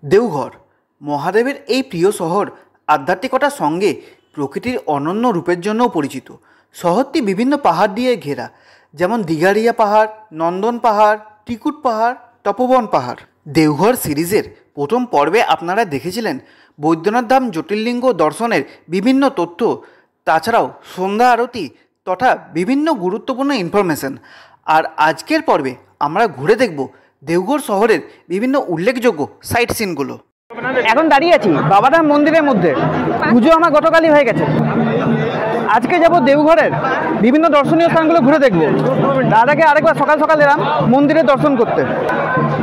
দেওঘর মহাদেবের এই প্রিয় শহর আধ্যাত্মিকতার সঙ্গে প্রকৃতির অনন্য রূপের জন্যও পরিচিত। শহরটি বিভিন্ন পাহাড় দিয়ে ঘেরা, যেমন দিঘারিয়া পাহাড়, নন্দন পাহাড়, ত্রিকুট পাহাড়, তপোবন পাহাড়। দেওঘর সিরিজের প্রথম পর্বে আপনারা দেখেছিলেন বৈদ্যনাথ ধাম জ্যোতির্লিঙ্গ দর্শনের বিভিন্ন তথ্য, তাছাড়াও সন্ধ্যা আরতি তথা বিভিন্ন গুরুত্বপূর্ণ ইনফরমেশন। আর আজকের পর্বে আমরা ঘুরে দেখব দেওঘর শহরের বিভিন্ন উল্লেখযোগ্য সাইট সিনগুলো। এখন দাঁড়িয়ে আছি বাবাধাম মন্দিরের মধ্যে। পুজো আমার গতকালই হয়ে গেছে। আজকে যাব দেওঘরের বিভিন্ন দর্শনীয় স্থানগুলো ঘুরে দেখব। তার আগে আরেকবার সকাল সকাল এলাম মন্দিরে দর্শন করতে।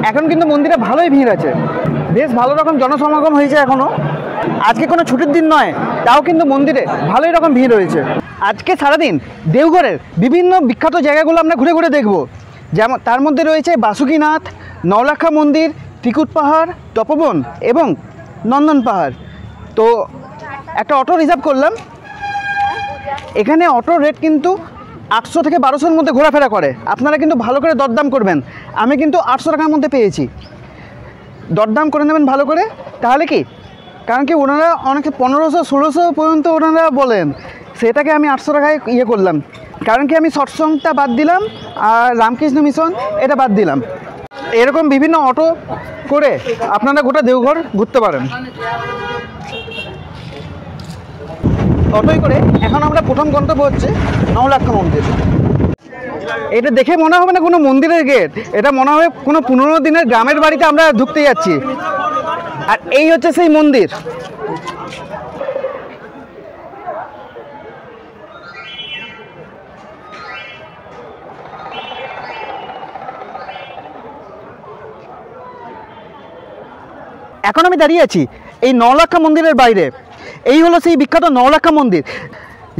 এখন কিন্তু মন্দিরে ভালোই ভিড় আছে, বেশ ভালো রকম জনসমাগম হয়েছে এখনও। আজকে কোনো ছুটির দিন নয়, তাও কিন্তু মন্দিরে ভালোই রকম ভিড় রয়েছে। আজকে সারাদিন দেওঘরের বিভিন্ন বিখ্যাত জায়গাগুলো আমরা ঘুরে ঘুরে দেখব। যেমন তার মধ্যে রয়েছে বাসুকীনাথ, নওলাখা মন্দির, ত্রিকুট পাহাড়, তপোবন এবং নন্দন পাহাড়। তো একটা অটো রিজার্ভ করলাম। এখানে অটোর রেট কিন্তু 800 থেকে 1200-র মধ্যে ঘোরাফেরা করে। আপনারা কিন্তু ভালো করে দরদাম করবেন। আমি কিন্তু 800 টাকার মধ্যে পেয়েছি। দরদাম করে নেবেন ভালো করে, তাহলে কি, কারণ কি ওনারা অনেকে 1500-1600 পর্যন্ত ওনারা বলেন, সেটাকে আমি 800 টাকায় করলাম। কারণ কি আমি সৎসংটা বাদ দিলাম আর রামকৃষ্ণ মিশন এটা বাদ দিলাম। এরকম বিভিন্ন অটো করে আপনারা গোটা দেওঘর ঘুরতে পারেন। অটোই করে এখন আমরা প্রথম গন্তব্য হচ্ছে নওলাখা মন্দির। এটা দেখে মনে হবে না কোনো মন্দিরের গেট, এটা মনে হবে কোনো 15 দিনের গ্রামের বাড়িতে আমরা ঢুকতে যাচ্ছি। আর এই হচ্ছে সেই মন্দির। এখন আমি দাঁড়িয়ে আছি এই নওলাখা মন্দিরের বাইরে। এই হলো সেই বিখ্যাত নওলাখা মন্দির,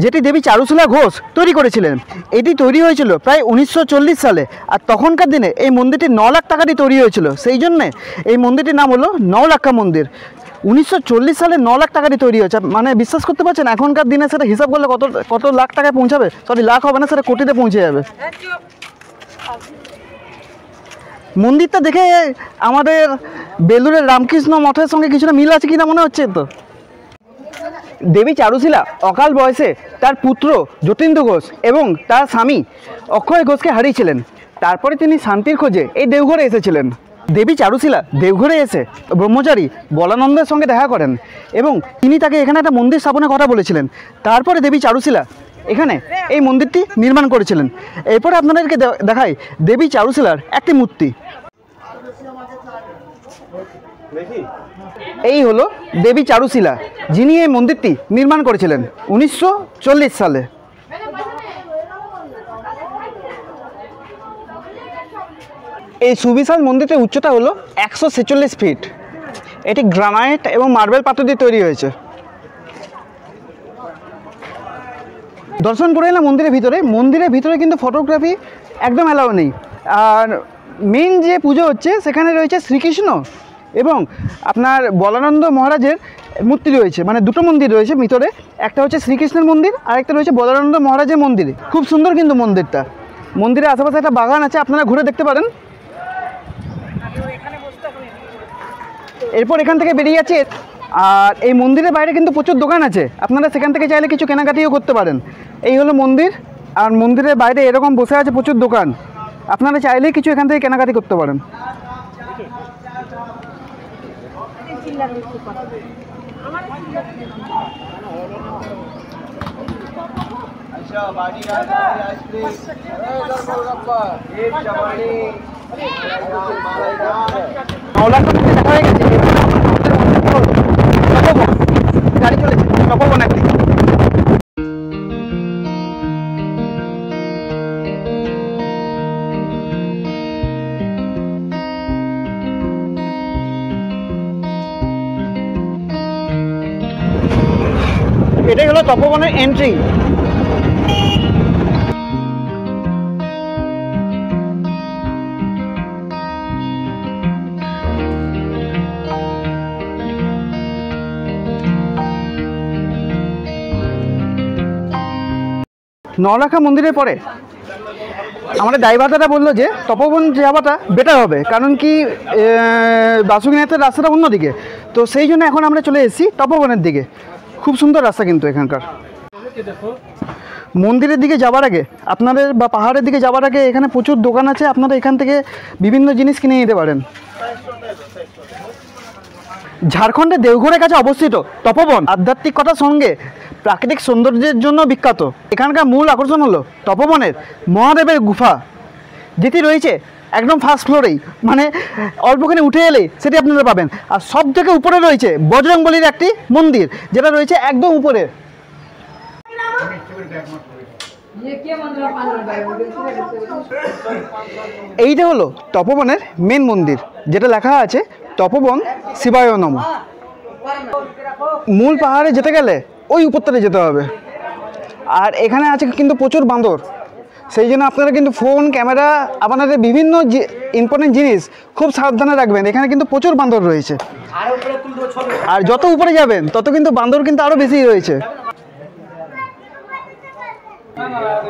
যেটি দেবী চারুশীলা ঘোষ তৈরি করেছিলেন। এটি তৈরি হয়েছিল প্রায় 1940 সালে। আর তখনকার দিনে এই মন্দিরটি 9 লাখ টাকা দিয়ে তৈরি হয়েছিল, সেই জন্যে এই মন্দিরটির নাম হলো নওলাখা মন্দির। 1940 সালে 9 লাখ টাকা দিয়ে তৈরি হয়েছে। মানে বিশ্বাস করতে পারছেন, এখনকার দিনে সেটা হিসাব করলে কত লাখ টাকায় পৌঁছাবে? সরি, লাখ হবে না, সেটা কোটিতে পৌঁছে যাবে। মন্দিরটা দেখে আমাদের বেলুড়ের রামকৃষ্ণ মঠের সঙ্গে কিছুটা মিল আছে কিনা মনে হচ্ছে। তো দেবী চারুশীলা অকাল বয়সে তার পুত্র যতীন্দ্র ঘোষ এবং তার স্বামী অক্ষয় ঘোষকে হারিয়েছিলেন। তারপরে তিনি শান্তির খোঁজে এই দেওঘরে এসেছিলেন। দেবী চারুশীলা দেওঘরে এসে ব্রহ্মচারী বলানন্দের সঙ্গে দেখা করেন এবং তিনি তাকে এখানে একটা মন্দির স্থাপনের কথা বলেছিলেন। তারপরে দেবী চারুশীলা এখানে এই মন্দিরটি নির্মাণ করেছিলেন। এরপরে আপনাদেরকে দেখাই দেবী চারুশীলার একটি মূর্তি। এই হলো দেবী চারুশীলা, যিনি এই মন্দিরটি নির্মাণ করেছিলেন 1940 সালে। এই সুবিশাল মন্দিরটির উচ্চতা হলো 146 ফিট। এটি গ্রানাইট এবং মার্বেল পাথর দিয়ে তৈরি হয়েছে। দর্শন করে এলাম মন্দিরের ভিতরে। মন্দিরের ভিতরে কিন্তু ফটোগ্রাফি একদম অ্যালাউ নেই। আর মেন যে পুজো হচ্ছে সেখানে রয়েছে শ্রীকৃষ্ণ এবং আপনার বলানন্দ মহারাজের মূর্তি রয়েছে। মানে দুটো মন্দির রয়েছে ভিতরে, একটা হচ্ছে শ্রীকৃষ্ণের মন্দির আর একটা রয়েছে বলানন্দ মহারাজের মন্দির। খুব সুন্দর কিন্তু মন্দিরটা। মন্দিরের আশেপাশে একটা বাগান আছে, আপনারা ঘুরে দেখতে পারেন। এরপর এখান থেকে বেরিয়ে যাচ্ছে। আর এই মন্দিরের বাইরে কিন্তু প্রচুর দোকান আছে, আপনারা সেখান থেকে চাইলে কিছু কেনাকাটিও করতে পারেন। এই হলো মন্দির, আর মন্দিরের বাইরে এরকম বসে আছে প্রচুর দোকান, আপনারা চাইলেই কিছু এখান থেকে কেনাকাটি করতে পারেন। দেখা হয়ে গেছে, গাড়ি চলেছে তপোবন একদিন। এটাই হলো তপোবনের এন্ট্রি। নওলাখা মন্দিরের পরে আমাদের ড্রাইভারটা বললো যে তপবন যাওয়াটা বেটার হবে, কারণ কি বাসুকিনাথের রাস্তাটা অন্যদিকে, তো সেই জন্য এখন আমরা চলে এসেছি তপবনের দিকে। খুব সুন্দর রাস্তা কিন্তু এখানকার। মন্দিরের দিকে যাওয়ার আগে আপনাদের বা পাহাড়ের দিকে যাওয়ার আগে এখানে প্রচুর দোকান আছে, আপনারা এখান থেকে বিভিন্ন জিনিস কিনে নিতে পারেন। ঝাড়খণ্ডের দেওঘরের কাছে অবস্থিত তপবন আধ্যাত্মিকতার সঙ্গে প্রাকৃতিক সৌন্দর্যের জন্য বিখ্যাত। এখানকার মূল আকর্ষণ হলো তপবনের মহাদেবের গুফা, যেটি রয়েছে একদম ফার্স্ট ফ্লোরেই, মানে অল্পখানি উঠে এলেই সেটি আপনারা পাবেন। আর সব থেকে উপরে রয়েছে বজরংবলীর একটি মন্দির, যেটা রয়েছে একদম উপরে। এইটা হলো তপবনের মেন মন্দির, যেটা লেখা আছে তপবন শিবায় নমঃ। মূল পাহাড়ে যেতে গেলে ওই উপরটাতে যেতে হবে। আর এখানে আছে কিন্তু প্রচুর বাঁদর, সেই জন্য আপনারা কিন্তু ফোন ক্যামেরা আপনাদের বিভিন্ন ইম্পর্টেন্ট জিনিস খুব সাবধানে রাখবেন। এখানে কিন্তু প্রচুর বাঁদর রয়েছে, আর যত উপরে যাবেন তত কিন্তু বাঁদর কিন্তু আরও বেশি রয়েছে।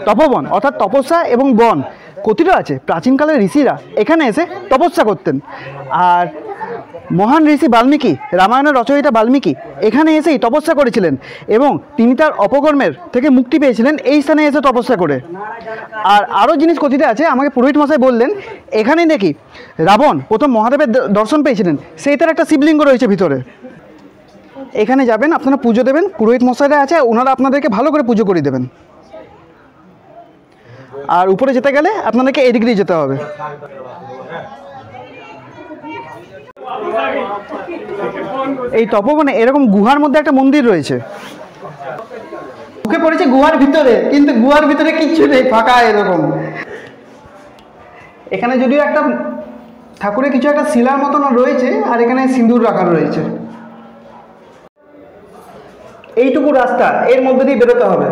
তপবন অর্থাৎ তপস্যা এবং বন কথিত আছে প্রাচীনকালের ঋষিরা এখানে এসে তপস্যা করতেন। আর মহান ঋষি বাল্মীকি, রামায়ণের রচয়িতা বাল্মীকি এখানে এসেই তপস্যা করেছিলেন এবং তিনি তার অপকর্মের থেকে মুক্তি পেয়েছিলেন এই স্থানে এসে তপস্যা করে। আর আরও জিনিস কথিত আছে, আমাকে পুরোহিত মশাই বললেন এখানেই নাকি রাবণ প্রথম মহাদেবের দর্শন পেয়েছিলেন, সেইটার একটা শিবলিঙ্গ রয়েছে ভিতরে। এখানে যাবেন, আপনারা পুজো দেবেন, পুরোহিত মশাইরা আছে, ওনারা আপনাদেরকে ভালো করে পুজো করে দেবেন। আর উপরে যেতে গেলে আপনাদেরকে এদিক দিয়ে যেতে হবে। এই তপবনে এরকম গুহার মধ্যে একটা মন্দির রয়েছে, ঢুকে পড়েছে গুহার ভিতরে, কিন্তু গুহার ভিতরে কিচ্ছু নেই, ফাঁকা এরকম। এখানে যদিও একটা ঠাকুরের কিছু একটা শিলার মতন রয়েছে, আর এখানে সিঁদুর রাখা রয়েছে। এইটুকু রাস্তা, এর মধ্যে দিয়ে বেরোতে হবে।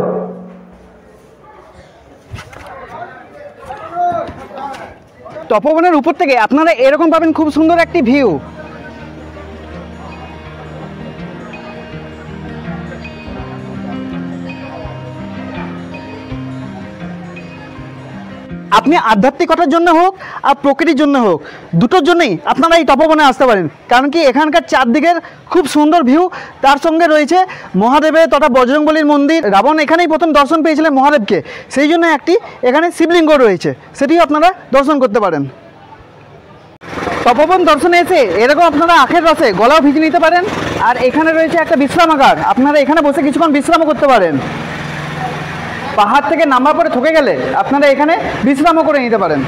তপবনের উপর থেকে আপনারা এরকম পাবেন খুব সুন্দর একটি ভিউ। আপনি আধ্যাত্মিকতার জন্য হোক আর প্রকৃতির জন্য হোক, দুটোর জন্যই আপনারা এই তপবনে আসতে পারেন, কারণ কি এখানকার চারদিকের খুব সুন্দর ভিউ, তার সঙ্গে রয়েছে মহাদেবের তথা বজরংবলীর মন্দির। রাবণ এখানেই প্রথম দর্শন পেয়েছিলেন মহাদেবকে, সেই জন্য একটি এখানে শিবলিঙ্গ রয়েছে, সেটিও আপনারা দর্শন করতে পারেন। তপবন দর্শনে এসে এরকম আপনারা আখের রসে গলাও ভিজে নিতে পারেন। আর এখানে রয়েছে একটা বিশ্রামাগার, আপনারা এখানে বসে কিছুক্ষণ বিশ্রামও করতে পারেন। পাহাড় থেকে নামার পরে থকে গেলে আপনারা এখানে বিশ্রামও করে নিতে পারেন।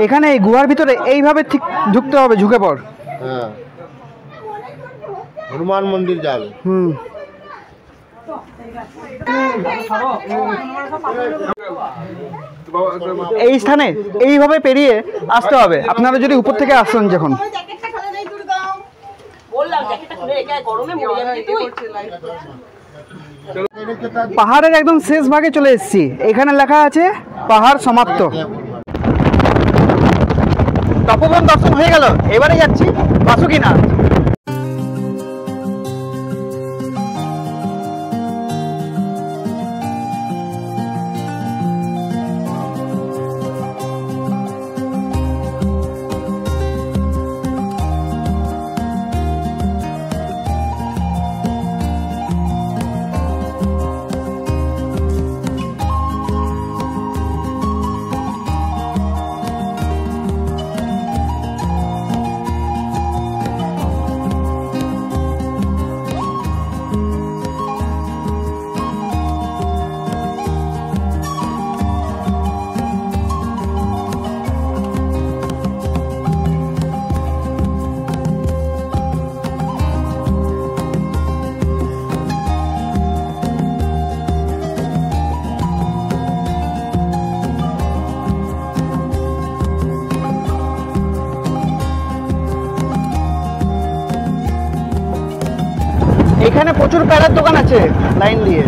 এখানে এই গুহার ভিতরে এইভাবে ঠিক ঢুকতে হবে, ঝুঁকে পড়। হ্যাঁ, হনুমান মন্দির যাবে। এই স্থানে এইভাবে পেরিয়ে আসতে হবে আপনারা যদি উপর থেকে আসছেন। যখন পাহাড়ের একদম শেষ ভাগে চলে এসেছি, এখানে লেখা আছে পাহাড় সমাপ্ত। তপবন দর্শন হয়ে গেল, এবারে যাচ্ছি বাসুকিনাথ। এখানে প্রচুর প্যারার দোকান আছে লাইন দিয়ে।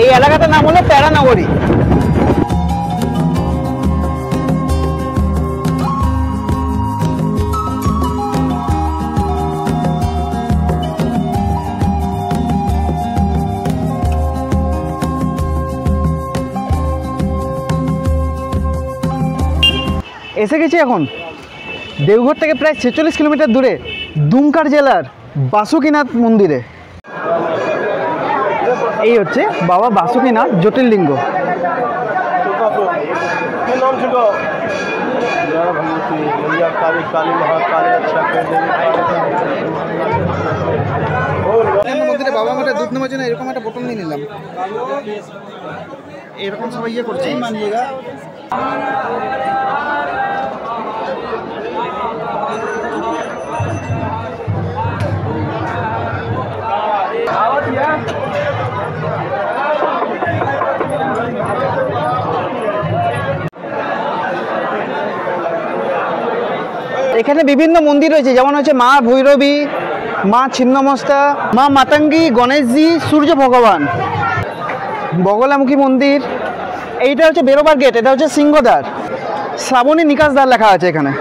এই এলাকাটার নাম হলো প্যারানগরী। এসে গেছি এখন দেওঘর থেকে প্রায় 46 কিলোমিটার দূরে দুমকা জেলার বাসুকীনাথ মন্দিরে। এই হচ্ছে বাবা বাসুকীনাথ জ্যোতির্লিঙ্গ। মন্দিরে বাবা মাটা দুধ নেওয়ার জন্য এরকম একটা বোতল নিয়ে নিলাম। এরকম সবাই ইয়ে করছে। এখানে বিভিন্ন মন্দির রয়েছে, যেমন হচ্ছে মা ভৈরবী, মা ছিন্নমস্তা, মা মাতঙ্গী, গণেশজি, সূর্য ভগবান, বগলামুখী মন্দির। এইটা হচ্ছে বেরোবার গেট, এটা হচ্ছে সিংহদ্বার, শ্রাবণী নিকাশ দ্বার লেখা আছে এখানে।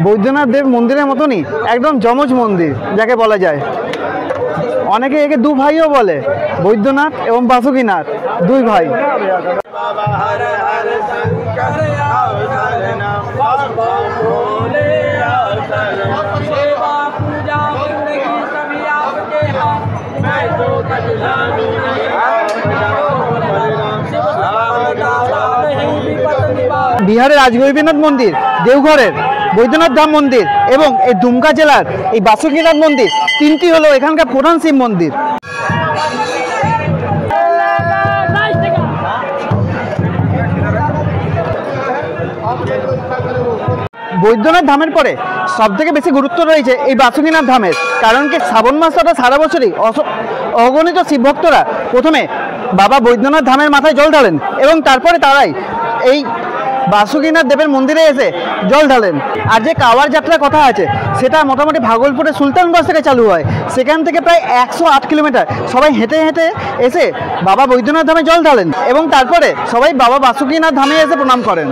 বৈদ্যনাথ দেব মন্দিরের মতনই একদম যমজ মন্দির যাকে বলা যায়। অনেকে একে দু ভাইও বলে, বৈদ্যনাথ এবং বাসুকীনাথ, দুই ভাই। বিহারের রাজগোবিন্দনাথ মন্দির, দেওঘরের বৈদ্যনাথ ধাম মন্দির এবং এই দুমকা জেলার এই বাসুকীনাথ মন্দির, তিনটি হলো এখানকার প্রধান শিব মন্দির। বৈদ্যনাথ ধামের পরে সবথেকে বেশি গুরুত্ব রয়েছে এই বাসুকীনাথ ধামের, কারণ কি শ্রাবণ মাসটা সারা বছরই অগণিত শিবভক্তরা প্রথমে বাবা বৈদ্যনাথ ধামের মাথায় জল ঢালেন এবং তারপরে তারাই এই বাসুকীনাথ দেবের মন্দিরে এসে জল ঢালেন। আর যে কাওয়ার যাত্রার কথা আছে সেটা মোটামুটি ভাগলপুরের সুলতানগঞ্জ থেকে চালু হয়। সেখান থেকে প্রায় 108 কিলোমিটার সবাই হেঁটে হেঁটে এসে বাবা বৈদ্যনাথ ধামে জল ঢালেন এবং তারপরে সবাই বাবা বাসুকীনাথ ধামে এসে প্রণাম করেন।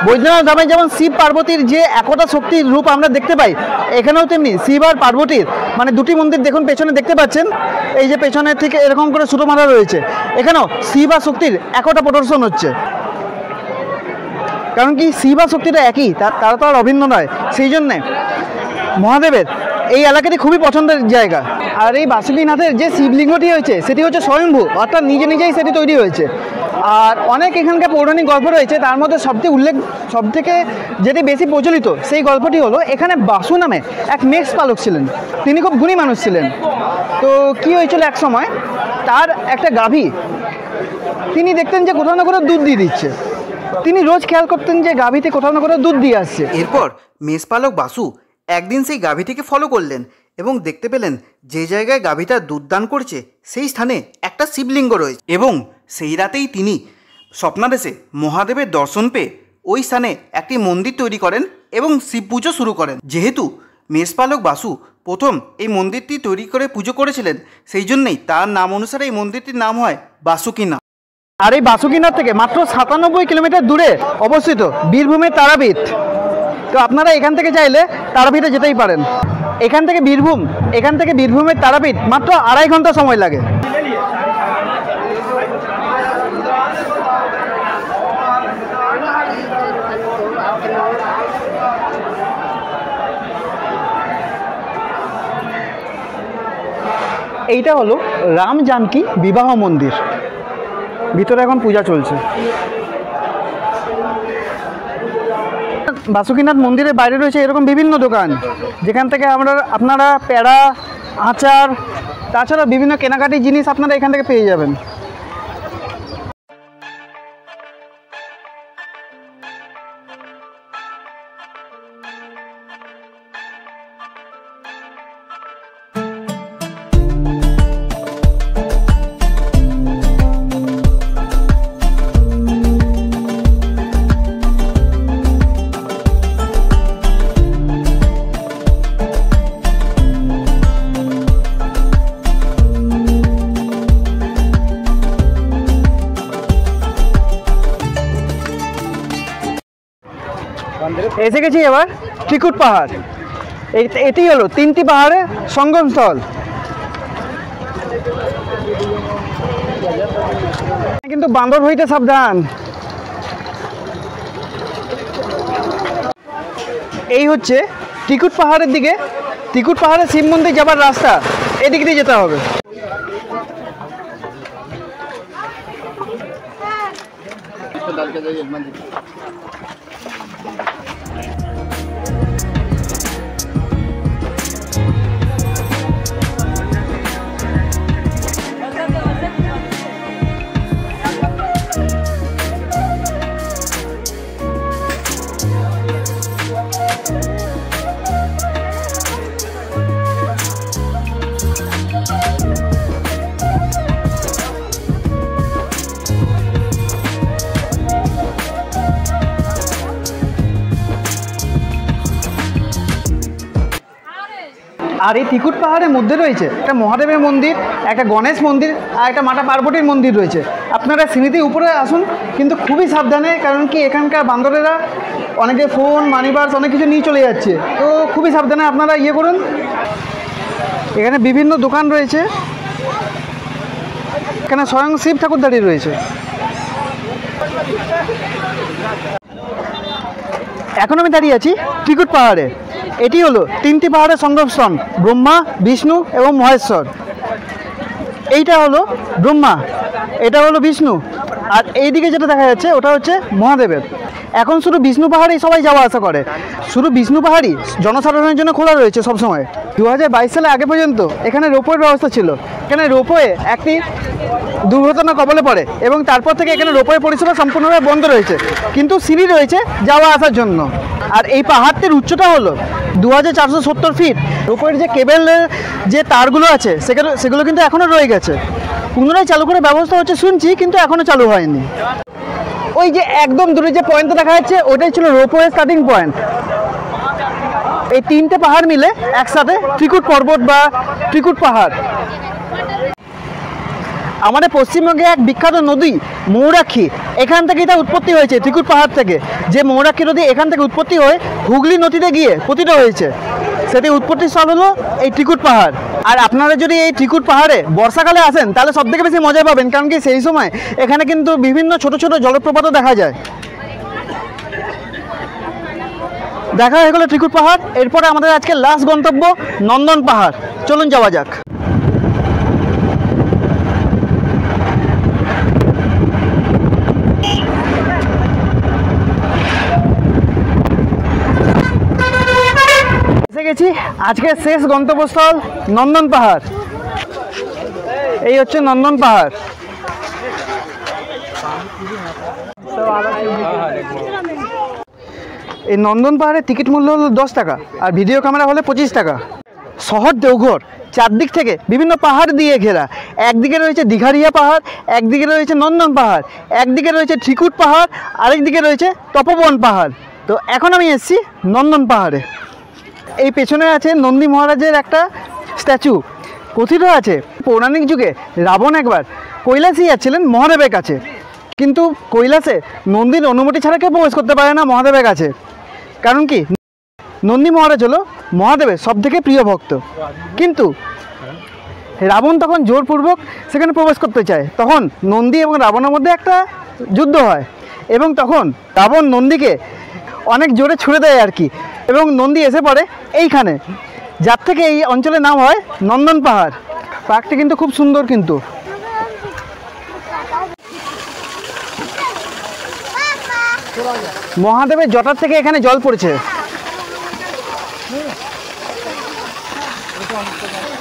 বৈদ্যনাথ ধামে যেমন শিব পার্বতীর যে একতা শক্তির রূপ আমরা দেখতে পাই, এখানেও তেমনি শিব আর পার্বতীর মানে দুটি মন্দির দেখুন পেছনে দেখতে পাচ্ছেন, এই যে পেছনের থেকে এরকম করে সুতো মারা রয়েছে, এখানেও শিব আর শক্তির একতা প্রদর্শন হচ্ছে। কারণ কি শিব আর শক্তিটা একই, তারা তো আর অভিন্ন নয়, সেই জন্যে মহাদেবের এই এলাকাটি খুবই পছন্দের জায়গা। আর এই বাসুকীনাথের যে শিবলিঙ্গটি হয়েছে সেটি হচ্ছে স্বয়ম্ভু, অর্থাৎ নিজে নিজেই সেটি তৈরি হয়েছে। আর অনেক এখানকার পৌরাণিক গল্প রয়েছে, তার মধ্যে সবথেকে যেটি বেশি প্রচলিত সেই গল্পটি হলো এখানে বাসু নামে এক মেষ পালক ছিলেন, তিনি খুব গুণী মানুষ ছিলেন। তো কি হয়েছিল, এক সময় তার একটা গাভী তিনি দেখতেন যে কোথাও না কোথাও দুধ দিয়ে দিচ্ছে, তিনি রোজ খেয়াল করতেন যে গাভীতে কোথাও না কোথাও দুধ দিয়ে আসছে। এরপর মেষপালক বাসু একদিন সেই গাভীটিকে ফলো করলেন এবং দেখতে পেলেন যে জায়গায় গাভীটা দুধ দান করছে সেই স্থানে একটা শিবলিঙ্গ রয়েছে এবং সেই রাতেই তিনি স্বপ্নাদেশে মহাদেবের দর্শন পেয়ে ওই স্থানে একটি মন্দির তৈরি করেন এবং শিব পুজো শুরু করেন। যেহেতু মেষপালক বাসু প্রথম এই মন্দিরটি তৈরি করে পুজো করেছিলেন, সেই জন্যই তার নাম অনুসারে এই মন্দিরটির নাম হয় বাসুকীনাথ। আর এই বাসুকীনাথ থেকে মাত্র 97 কিলোমিটার দূরে অবস্থিত বীরভূমের তারাপীঠ। তো আপনারা এখান থেকে চাইলে তারাপীঠে যেতেই পারেন। এখান থেকে বীরভূমের তারাপীঠ মাত্র 2.5 ঘন্টা সময় লাগে। এইটা হলো রাম জানকী বিবাহ মন্দির, ভিতরে এখন পূজা চলছে। বাসুকীনাথ মন্দিরের বাইরে রয়েছে এরকম বিভিন্ন দোকান, যেখান থেকে আপনারা প্যাড়া, আচার, তাছাড়া বিভিন্ন কেনাকাটি জিনিস আপনারা এখান থেকে পেয়ে যাবেন। এসে গেছি এবার ত্রিকুট পাহাড়। এটি হলো 3টি পাহাড়ের সঙ্গমস্থল। কিন্তু বান্দর হইতে সাবধান। এই হচ্ছে ত্রিকুট পাহাড়ের দিকে, ত্রিকুট পাহাড়ের শিব মন্দির যাবার রাস্তা, এদিক দিয়ে যেতে হবে। আর এই ত্রিকুট পাহাড়ের মধ্যে রয়েছে একটা মহাদেবের মন্দির, একটা গণেশ মন্দির আর একটা মাতা পার্বতীর মন্দির রয়েছে। আপনারা সিঁড়িতে উপরে আসুন, কিন্তু খুবই সাবধানে, কারণ কি এখানকার বান্দরেরা অনেকে ফোন, মানি পার্স অনেক কিছু নিয়ে চলে যাচ্ছে, তো খুবই সাবধানে আপনারা ইয়ে করুন। এখানে বিভিন্ন দোকান রয়েছে, এখানে স্বয়ং শিব ঠাকুর দাঁড়িয়ে রয়েছে। এখন আমি দাঁড়িয়ে আছি ত্রিকুট পাহাড়ে। এটি হলো 3টি পাহাড়ের সঙ্গমস্থল, ব্রহ্মা, বিষ্ণু এবং মহেশ্বর। এইটা হলো ব্রহ্মা, এটা হলো বিষ্ণু, আর এইদিকে যেটা দেখা যাচ্ছে ওটা হচ্ছে মহাদেবের। এখন শুধু বিষ্ণু পাহাড়েই সবাই যাওয়া আসা করে, শুধু বিষ্ণু পাহাড়ই জনসাধারণের জন্য খোলা রয়েছে সবসময়। 2022 সালে আগে পর্যন্ত এখানে রোপওয়ের ব্যবস্থা ছিল। এখানে রোপওয়ে একটি দুর্ঘটনা কবলে পড়ে এবং তারপর থেকে এখানে রোপওয়ে পরিষেবা সম্পূর্ণভাবে বন্ধ রয়েছে, কিন্তু সিঁড়ি রয়েছে যাওয়া আসার জন্য। আর এই পাহাড়টির উচ্চতা হলো 2470 ফিট। রোপওয়ের যে কেবেলের যে তারগুলো আছে সেগুলো কিন্তু এখনও রয়ে গেছে। পুনরায় চালু করে ব্যবস্থা হচ্ছে শুনছি, কিন্তু এখনও চালু হয়নি। ওই যে একদম দূরে যে পয়েন্টটা দেখা যাচ্ছে ওটাই ছিল রোপওয়ে স্টার্টিং পয়েন্ট। এই 3টে পাহাড় মিলে একসাথে ত্রিকুট পর্বত বা ত্রিকুট পাহাড়। আমাদের পশ্চিমবঙ্গে এক বিখ্যাত নদী ময়ূরাক্ষী, এখান থেকেই তার উৎপত্তি হয়েছে, ত্রিকুট পাহাড় থেকে। যে ময়ূরাক্ষী নদী এখান থেকে উৎপত্তি হয়ে হুগলি নদীতে গিয়ে পতিত হয়েছে, সেটি উৎপত্তি স্থল হলো এই ত্রিকুট পাহাড়। আর আপনারা যদি এই ত্রিকুট পাহাড়ে বর্ষাকালে আসেন তাহলে সবথেকে বেশি মজা পাবেন, কারণ কি সেই সময় এখানে কিন্তু বিভিন্ন ছোট ছোট জলপ্রপাতও দেখা যায়। দেখা হয়ে গেল ত্রিকুট পাহাড়, এরপরে আমাদের আজকে লাস্ট গন্তব্য নন্দন পাহাড়। চলুন যাওয়া যাক। এসে গেছি আজকের শেষ গন্তব্যস্থল নন্দন পাহাড়। এই হচ্ছে নন্দন পাহাড়। এই নন্দন পাহাড়ের টিকিট মূল্য হলো 10 টাকা, আর ভিডিও ক্যামেরা হলে 25 টাকা। শহর দেওঘর চারদিক থেকে বিভিন্ন পাহাড় দিয়ে ঘেরা। একদিকে রয়েছে দীঘারিয়া পাহাড়, একদিকে রয়েছে নন্দন পাহাড়, একদিকে রয়েছে ত্রিকুট পাহাড়, আরেকদিকে রয়েছে তপোবন পাহাড়। তো এখন আমি এসেছি নন্দন পাহাড়ে। এই পেছনে আছে নন্দী মহারাজের একটা স্ট্যাচু। কথিত আছে পৌরাণিক যুগে রাবণ একবার কৈলাসে যাচ্ছিলেন মহাদেবের কাছে, কিন্তু কৈলাসে নন্দীর অনুমতি ছাড়া কেউ প্রবেশ করতে পারে না মহাদেবের কাছে। কারণ কি নন্দী মহারাজ হলো মহাদেবের সবথেকে প্রিয় ভক্ত, কিন্তু রাবণ তখন জোরপূর্বক সেখানে প্রবেশ করতে চায়। তখন নন্দী এবং রাবণের মধ্যে একটা যুদ্ধ হয়, এবং তখন রাবণ নন্দীকে অনেক জোরে ছুড়ে দেয় আর কি, এবং নন্দী এসে পড়ে এইখানে, যার থেকে এই অঞ্চলের নাম হয় নন্দন পাহাড়। পার্কটি কিন্তু খুব সুন্দর। কিন্তু মহাদেবের জটার থেকে এখানে জল পড়ছে।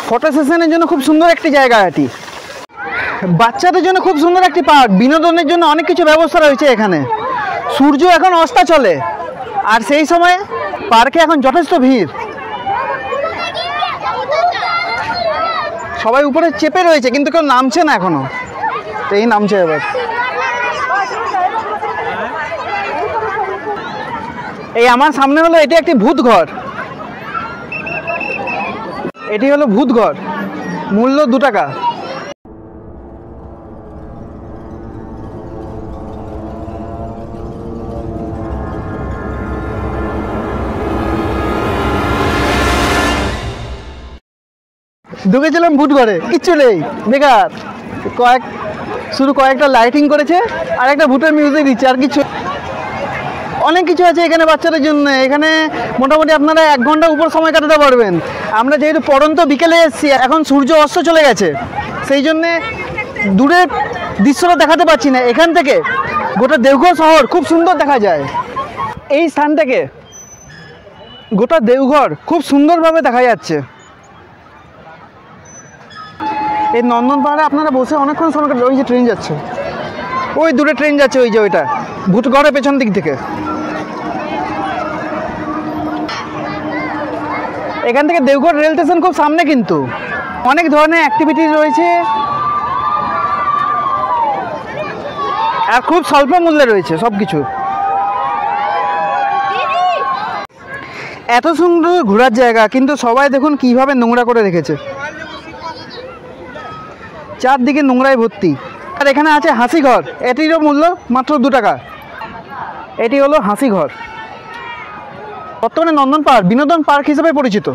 ফটো সেশনের জন্য খুব সুন্দর একটি জায়গা এটি। বাচ্চাদের জন্য খুব সুন্দর একটি পার্ক, বিনোদনের জন্য অনেক কিছু ব্যবস্থা রয়েছে এখানে। সূর্য এখন অস্তা চলে, আর সেই সময় পার্কে এখন যথেষ্ট ভিড়। সবাই উপরে চেপে রয়েছে, কিন্তু কেউ নামছে না এখনো। তো এই নামছে এবার। এই আমার সামনে হলো এটি একটি ভূত ঘর। এটি হলো ভূত ঘর, মূল্য 2 টাকা। ঢুকেছিলাম ভূত ঘরে, কিচ্ছু নেই, বেকার। শুধু কয়েকটা লাইটিং করেছে আর একটা ভূতের মিউজিক দিচ্ছে, আর কিছু। অনেক কিছু আছে এখানে বাচ্চাদের জন্য। এখানে মোটামুটি আপনারা 1 ঘন্টা উপর সময় কাটাতে পারবেন। আমরা যেহেতু পড়ন্ত বিকেলে এসেছি, এখন সূর্য অস্ত চলে গেছে, সেই জন্যে দূরের দৃশ্যটা দেখাতে পাচ্ছি না। এখান থেকে গোটা দেওঘর শহর খুব সুন্দর দেখা যায়। এই স্থান থেকে গোটা দেওঘর খুব সুন্দরভাবে দেখা যাচ্ছে। এই নন্দন পাহাড়ে আপনারা বসে অনেকক্ষণ সময় কাটাতে। ওই যে ট্রেন যাচ্ছে, ওই দূরে ট্রেন যাচ্ছে, ওই যে ওইটা ভূতগড়ের পেছন দিক থেকে। এখান থেকে দেওঘর রেল স্টেশন খুব সামনে, কিন্তু অনেক ধরনের অ্যাক্টিভিটি রয়েছে আর খুব স্বল্প মূল্যে রয়েছে সব কিছু। এত সুন্দর ঘোরার জায়গা, কিন্তু সবাই দেখুন কিভাবে নোংরা করে রেখেছে, চারদিকে নোংরায় ভর্তি। আর এখানে আছে হাসি ঘর, এটিরও মূল্য মাত্র 2 টাকা। এটি হলো হাসি ঘর। বর্তমানে নন্দন পার্ক বিনোদন পার্ক হিসেবে পরিচিত।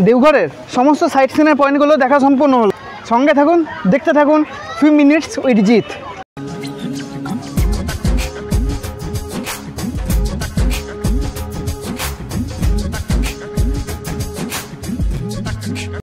দেওঘরের সমস্ত সাইট সিনের পয়েন্টগুলো দেখা সম্পূর্ণ হলো। সঙ্গে থাকুন, দেখতে থাকুন ফিউ মিনিটস উইথ জিৎ।